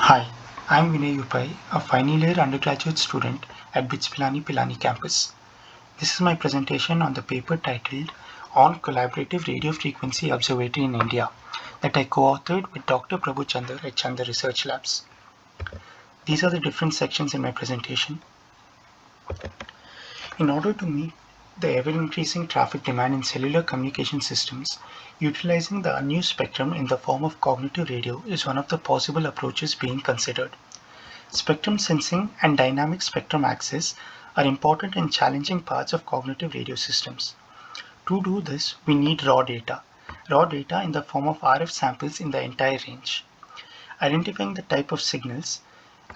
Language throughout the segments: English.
Hi, I'm Vinay, a final year undergraduate student at Pilani campus. This is my presentation on the paper titled On Collaborative Radio Frequency Observatory in India that I co-authored with Dr. Prabhu Chandar at Chandar Research Labs. These are the different sections in my presentation. In order to meet the ever-increasing traffic demand in cellular communication systems, utilizing the unused spectrum in the form of cognitive radio is one of the possible approaches being considered. Spectrum sensing and dynamic spectrum access are important in challenging parts of cognitive radio systems. To do this, we need raw data in the form of RF samples in the entire range. Identifying the type of signals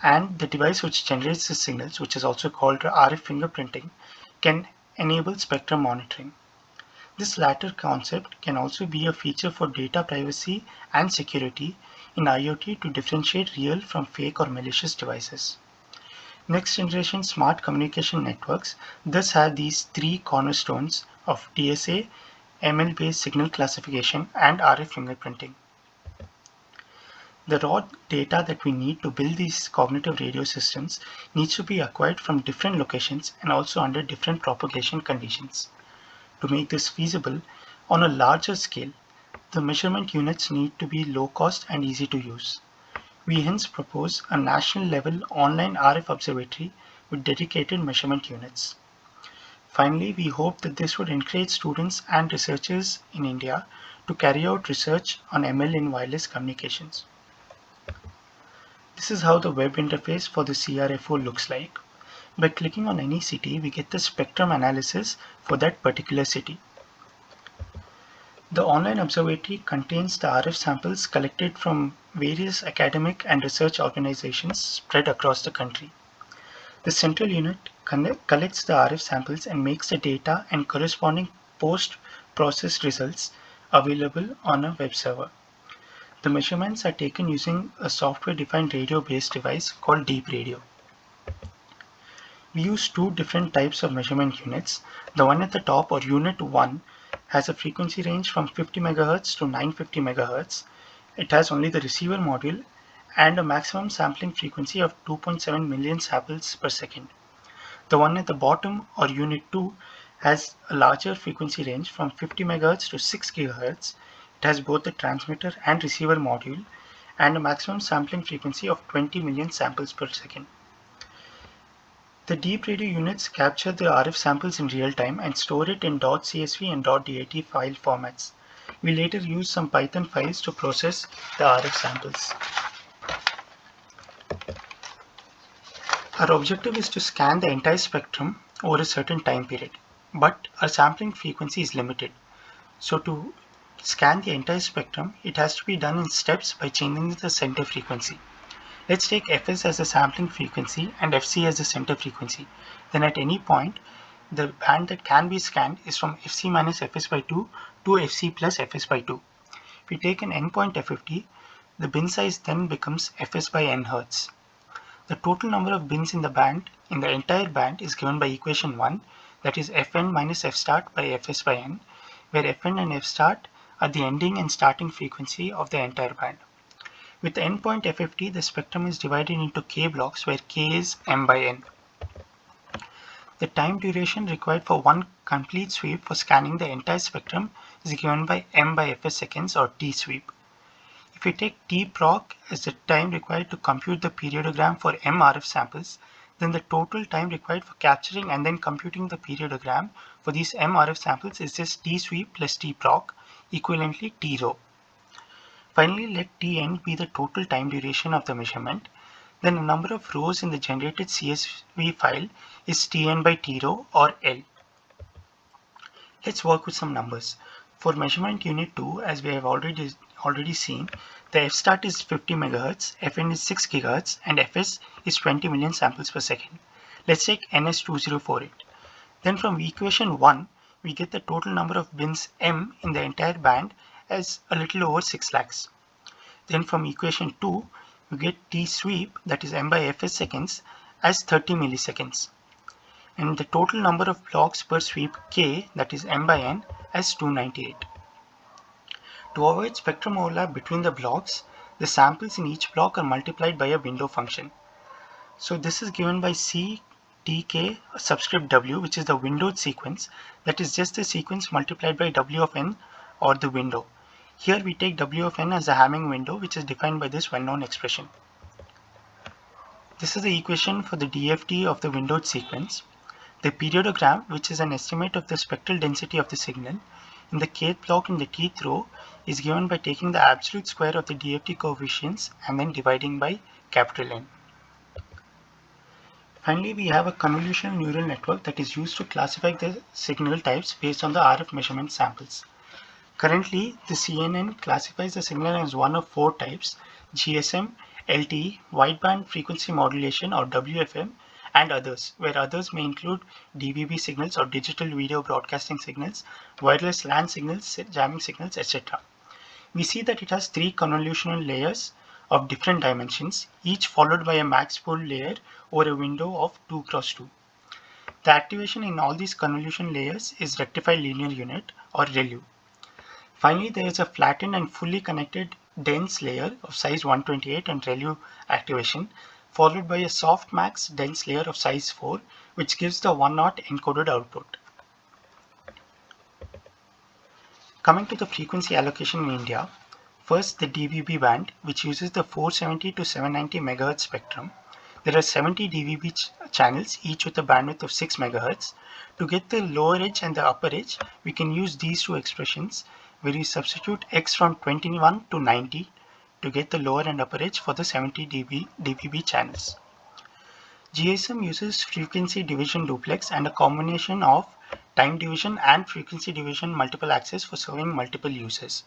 and the device which generates the signals, which is also called RF fingerprinting, can enable spectrum monitoring. This latter concept can also be a feature for data privacy and security in IoT to differentiate real from fake or malicious devices. Next generation smart communication networks thus have these three cornerstones of DSA, ML-based signal classification, and RF fingerprinting. The raw data that we need to build these cognitive radio systems needs to be acquired from different locations and also under different propagation conditions. To make this feasible on a larger scale, the measurement units need to be low cost and easy to use. We hence propose a national level online RF observatory with dedicated measurement units. Finally, we hope that this would encourage students and researchers in India to carry out research on ML in wireless communications. This is how the web interface for the CRFO looks like. By clicking on any city, we get the spectrum analysis for that particular city. The online observatory contains the RF samples collected from various academic and research organizations spread across the country. The central unit collects the RF samples and makes the data and corresponding post-processed results available on a web server. The measurements are taken using a software-defined radio-based device called Deep Radio. We use two different types of measurement units. The one at the top, or Unit 1, has a frequency range from 50 MHz to 950 MHz. It has only the receiver module and a maximum sampling frequency of 2.7 million samples per second. The one at the bottom, or Unit 2, has a larger frequency range from 50 MHz to 6 GHz. It has both the transmitter and receiver module and a maximum sampling frequency of 20 million samples per second. The deep radio units capture the RF samples in real time and store it in .csv and .dat file formats. We later use some Python files to process the RF samples. Our objective is to scan the entire spectrum over a certain time period, but our sampling frequency is limited. So to scan the entire spectrum, it has to be done in steps by changing the center frequency. Let's take Fs as the sampling frequency and Fc as the center frequency. Then at any point, the band that can be scanned is from Fc minus Fs by 2 to Fc plus Fs by 2. If we take an endpoint F50, the bin size then becomes Fs by n Hz. The total number of bins in the entire band is given by equation 1, that is Fn minus F start by Fs by n, where Fn and F start are the ending and starting frequency of the entire band. With the endpoint F50, the spectrum is divided into k blocks where k is m by n. The time duration required for one complete sweep for scanning the entire spectrum is given by m by fs seconds, or t sweep. If we take t proc as the time required to compute the periodogram for m RF samples, then the total time required for capturing and then computing the periodogram for these m RF samples is just t sweep plus t proc, equivalently t rho. Finally, let Tn be the total time duration of the measurement. Then the number of rows in the generated CSV file is Tn by T rho, or L. Let's work with some numbers. For measurement unit 2, as we have already seen, the f start is 50 MHz, Fn is 6 GHz, and Fs is 20 million samples per second. Let's take N as 2048. Then from equation 1, we get the total number of bins m in the entire band as a little over 6 lakhs. Then from equation 2, we get t sweep, that is m by fs seconds, as 30 milliseconds. And the total number of blocks per sweep k, that is m by n, as 298. To avoid spectrum overlap between the blocks, The samples in each block are multiplied by a window function. So this is given by CTK subscript W, which is the windowed sequence. That is just the sequence multiplied by W of n, or the window. Here we take W of n as the Hamming window, which is defined by this well-known expression. This is the equation for the DFT of the windowed sequence. The periodogram, which is an estimate of the spectral density of the signal in the kth block in the tth row, is given by taking the absolute square of the DFT coefficients and then dividing by capital N. Finally, we have a convolutional neural network that is used to classify the signal types based on the RF measurement samples. Currently, the CNN classifies the signal as one of four types: GSM, LTE, wideband frequency modulation or WFM, and others, where others may include DVB signals or digital video broadcasting signals, wireless LAN signals, jamming signals, etc. We see that it has three convolutional layers of different dimensions, each followed by a max pool layer over a window of 2 cross 2. The activation in all these convolution layers is rectified linear unit, or ReLU. Finally, there is a flattened and fully connected dense layer of size 128 and ReLU activation, followed by a softmax dense layer of size 4, which gives the 1/0 encoded output. Coming to the frequency allocation in India, first the DVB band, which uses the 470 to 790 MHz spectrum. There are 70 DVB channels, each with a bandwidth of 6 MHz. To get the lower edge and the upper edge, we can use these two expressions, where we substitute x from 21 to 90 to get the lower and upper edge for the 70 DVB channels. GSM uses frequency division duplex and a combination of time division and frequency division multiple access for serving multiple users.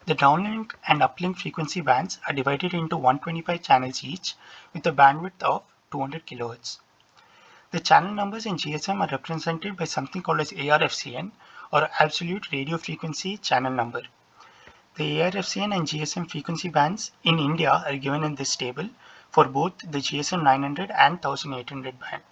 The downlink and uplink frequency bands are divided into 125 channels each with a bandwidth of 200 kHz. The channel numbers in GSM are represented by something called as ARFCN, or Absolute Radio Frequency Channel Number. The ARFCN and GSM frequency bands in India are given in this table for both the GSM 900 and 1800 band.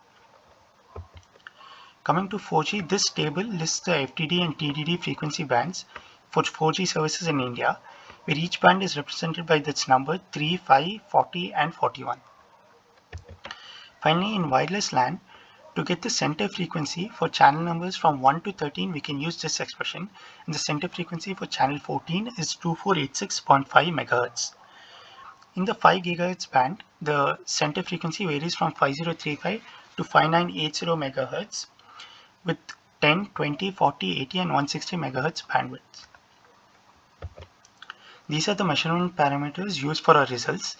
Coming to 4G, this table lists the FDD and TDD frequency bands for 4G services in India, where each band is represented by its number 3, 5, 40 and 41. Finally, in wireless LAN, to get the center frequency for channel numbers from 1 to 13, we can use this expression, and the center frequency for channel 14 is 2486.5 MHz. In the 5 GHz band, the center frequency varies from 5035 to 5980 MHz with 10, 20, 40, 80 and 160 MHz bandwidth. These are the measurement parameters used for our results.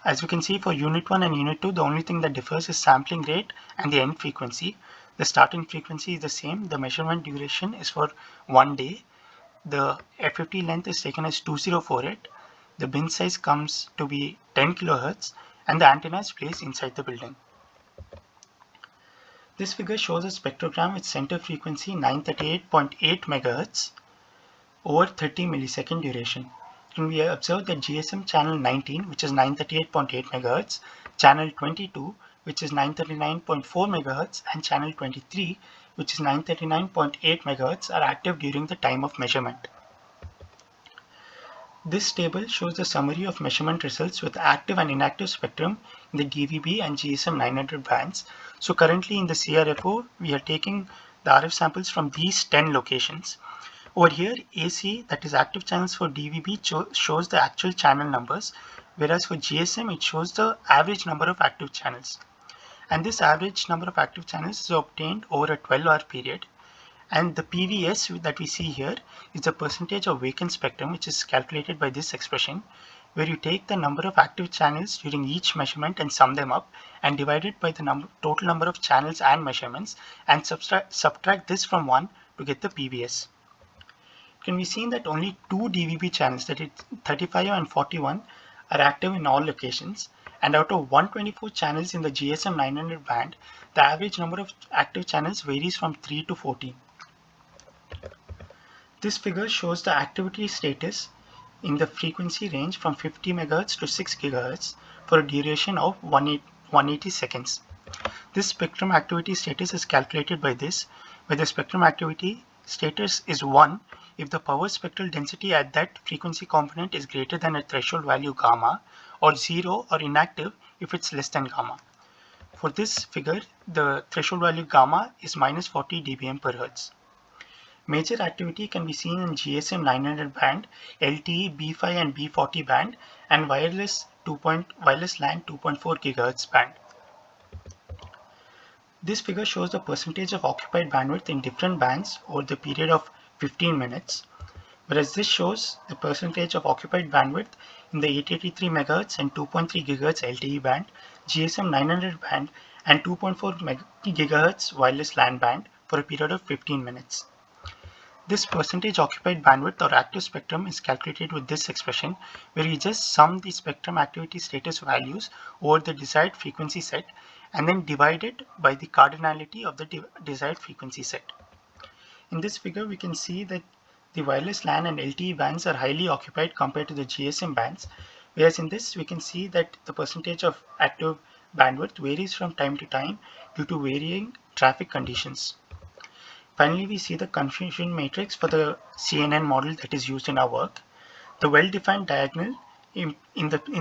As you can see, for unit 1 and unit 2, the only thing that differs is sampling rate and the end frequency. The starting frequency is the same. The measurement duration is for 1 day. The FFT length is taken as 2048. The bin size comes to be 10 kHz and the antenna is placed inside the building. This figure shows a spectrogram with center frequency 938.8 MHz over 30 millisecond duration. And we observe that GSM channel 19, which is 938.8 MHz, channel 22, which is 939.4 MHz, and channel 23, which is 939.8 MHz, are active during the time of measurement. This table shows the summary of measurement results with active and inactive spectrum in the DVB and GSM 900 bands. So currently in the CRFO, we are taking the RF samples from these 10 locations. Over here, AC, that is active channels for DVB, shows the actual channel numbers, whereas for GSM, it shows the average number of active channels. And this average number of active channels is obtained over a 12-hour period. And the PVS that we see here is the percentage of vacant spectrum, which is calculated by this expression, where you take the number of active channels during each measurement and sum them up and divide it by the total number of channels and measurements and subtract this from 1 to get the PVS. It can be seen that only 2 DVB channels, that is 35 and 41, are active in all locations, and out of 124 channels in the GSM 900 band, the average number of active channels varies from 3 to 14. This figure shows the activity status in the frequency range from 50 MHz to 6 GHz for a duration of 180 seconds. This spectrum activity status is calculated by this, where the spectrum activity status is 1 if the power spectral density at that frequency component is greater than a threshold value gamma, or 0 or inactive if it's less than gamma. For this figure, the threshold value gamma is minus 40 dBm per Hertz. Major activity can be seen in GSM 900 band, LTE B5 and B40 band, and wireless LAN 2.4 GHz band. This figure shows the percentage of occupied bandwidth in different bands over the period of 15 minutes, whereas this shows the percentage of occupied bandwidth in the 883 MHz and 2.3 GHz LTE band, GSM 900 band, and 2.4 GHz wireless LAN band for a period of 15 minutes. This percentage occupied bandwidth or active spectrum is calculated with this expression, where we just sum the spectrum activity status values over the desired frequency set and then divide it by the cardinality of the desired frequency set. In this figure, we can see that the wireless LAN and LTE bands are highly occupied compared to the GSM bands, whereas in this we can see that the percentage of active bandwidth varies from time to time due to varying traffic conditions. Finally, we see the confusion matrix for the CNN model that is used in our work. The well-defined diagonal in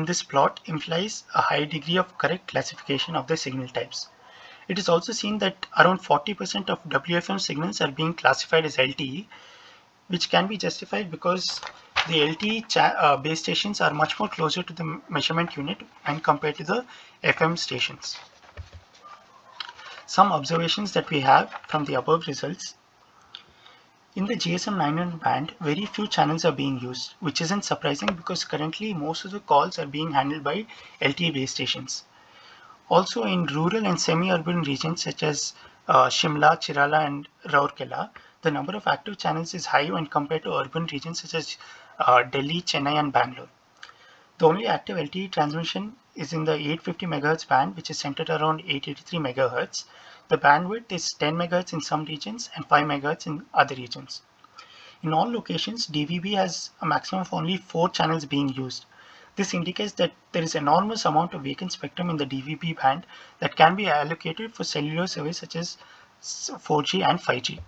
this plot implies a high degree of correct classification of the signal types. It is also seen that around 40% of WFM signals are being classified as LTE, which can be justified because the LTE base stations are much more closer to the measurement unit when compared to the FM stations. Some observations that we have from the above results. In the GSM 900 band, very few channels are being used, which isn't surprising because currently most of the calls are being handled by LTE base stations. Also in rural and semi-urban regions such as Shimla, Chirala and Rourkela, the number of active channels is high when compared to urban regions such as Delhi, Chennai and Bangalore. The only active LTE transmission is in the 850 MHz band, which is centered around 883 MHz. The bandwidth is 10 MHz in some regions and 5 MHz in other regions. In all locations, DVB has a maximum of only 4 channels being used. This indicates that there is enormous amount of vacant spectrum in the DVB band that can be allocated for cellular service such as 4G and 5G.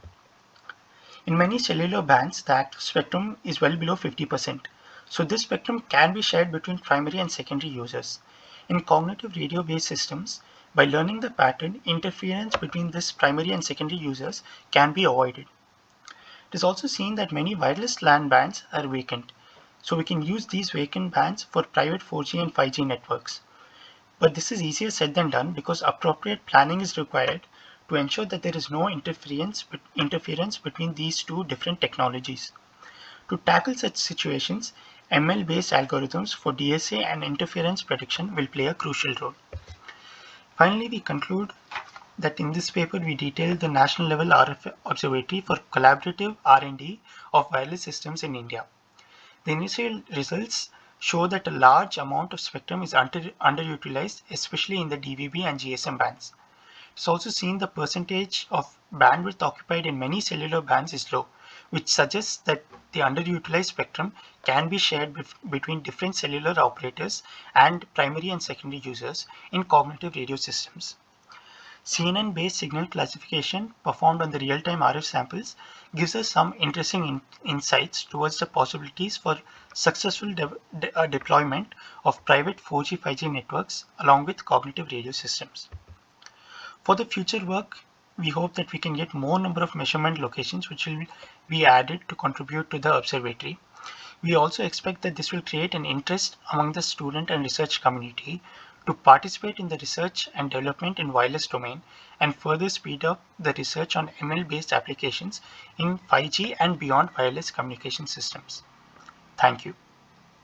In many cellular bands, the active spectrum is well below 50%. So this spectrum can be shared between primary and secondary users. In cognitive radio-based systems, by learning the pattern, interference between this primary and secondary users can be avoided. It is also seen that many wireless LAN bands are vacant. So we can use these vacant bands for private 4G and 5G networks. But this is easier said than done because appropriate planning is required to ensure that there is no interference between these two different technologies. To tackle such situations, ML-based algorithms for DSA and interference prediction will play a crucial role. Finally, we conclude that in this paper we detailed the national level RF Observatory for collaborative R&D of wireless systems in India. The initial results show that a large amount of spectrum is underutilized, especially in the DVB and GSM bands. It's also seen the percentage of bandwidth occupied in many cellular bands is low, which suggests that the underutilized spectrum can be shared between different cellular operators and primary and secondary users in cognitive radio systems. CNN-based signal classification performed on the real-time RF samples gives us some interesting insights towards the possibilities for successful deployment of private 4G 5G networks along with cognitive radio systems. For the future work, we hope that we can get more number of measurement locations which will be added to contribute to the observatory. We also expect that this will create an interest among the student and research community to participate in the research and development in wireless domain and further speed up the research on ML-based applications in 5G and beyond wireless communication systems. Thank you.